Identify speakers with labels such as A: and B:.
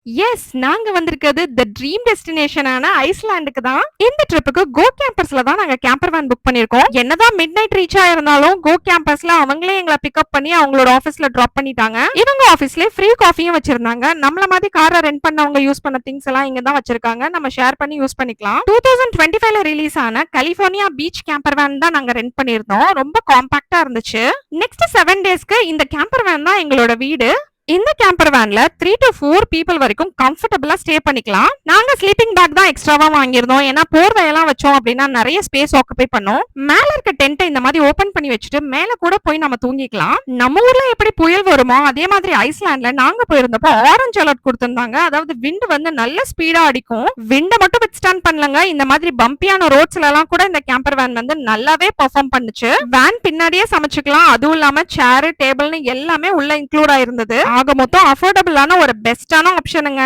A: S, நாங்க வந்திருக்கிறது தி dream டெஸ்டினேஷனான ஐஸ்லாண்டுக்கு தான். இந்த ட்ரிப்புக்கு கோ கேம்பர்ஸ்ல தான் நாங்க கேம்பர் வேன் புக் பண்ணிருக்கோம். என்னதான் மிட் நைட் ரீச் ஆயிருந்தாலும் கோ கேம்பர்ஸ்ல அவங்களே எங்களை பிக்கப் பண்ணி அவங்களோட ஆபீஸ்ல டிராப் பண்ணிட்டாங்க. இவங்க ஆபீஸ்ல ஃப்ரீ காஃபியும் வச்சிருந்தாங்க. நம்மள மாதிரி காரை ரெண்ட் பண்ணவங்க யூஸ் பண்ண திங்ஸ் எல்லாம் இங்க தான் வச்சிருக்காங்க. நம்ம ஷேர் பண்ணி யூஸ் பண்ணிக்கலாம். 2025ல ரிலீஸ் ஆன கலிபோர்னியா பீச் கேம்பர் வேன் தான் நாங்க ரெண்ட் பண்ணிருந்தோம். ரொம்ப காம்பாக்டா இருந்துச்சு. நெக்ஸ்ட் 7 டேஸ்க்கு இந்த கேம்பர் வேன் தான் எங்களோட வீடு. இந்த கேம்பர் வேன்ல 3 to 4 பீப்புள் வரைக்கும் கம்ஃபர்டபுளா ஸ்டே பண்ணிக்கலாம். நாங்க ஸ்லீப்பிங் பேக் தான் எக்ஸ்ட்ராவா வாங்கியிருந்தோம். ஏன்னா போர்வையெல்லாம் வச்சோம் அப்படின்னா நிறைய ஸ்பேஸ் ஆக்குபை பண்ணும். மேல இருக்க டென்ட்டை இந்த மாதிரி ஓபன் பண்ணி வச்சுட்டு மேல கூட போய் நம்ம தூங்கிக்கலாம். நம்ம ஊர்ல எப்படி புயல் வருமோ அதே மாதிரி ஐஸ்லாண்ட்ல நாங்க போயிருந்தப்போ ஆரஞ்சு அலர்ட் கொடுத்திருந்தாங்க. அதாவது விண்ட் வந்து நல்ல ஸ்பீடா அடிக்கும். விண்ட மட்டும் வித்ஸ்டாண்ட் பண்ணலங்க, இந்த மாதிரி பம்பியான ரோட்ஸ்ல எல்லாம் கூட இந்த கேம்பர் வேன் வந்து நல்லாவே பெர்ஃபார்ம் பண்ணுச்சு. வேன் பின்னாடியே சமைச்சுக்கலாம். அதுவும் இல்லாம சேர் டேபிள்னு எல்லாமே உள்ள இன்க்ளூட் ஆயிருந்தது. ஆக மொத்தம் அஃபோர்டபுளான ஒரு பெஸ்டான ஆப்ஷனுங்க.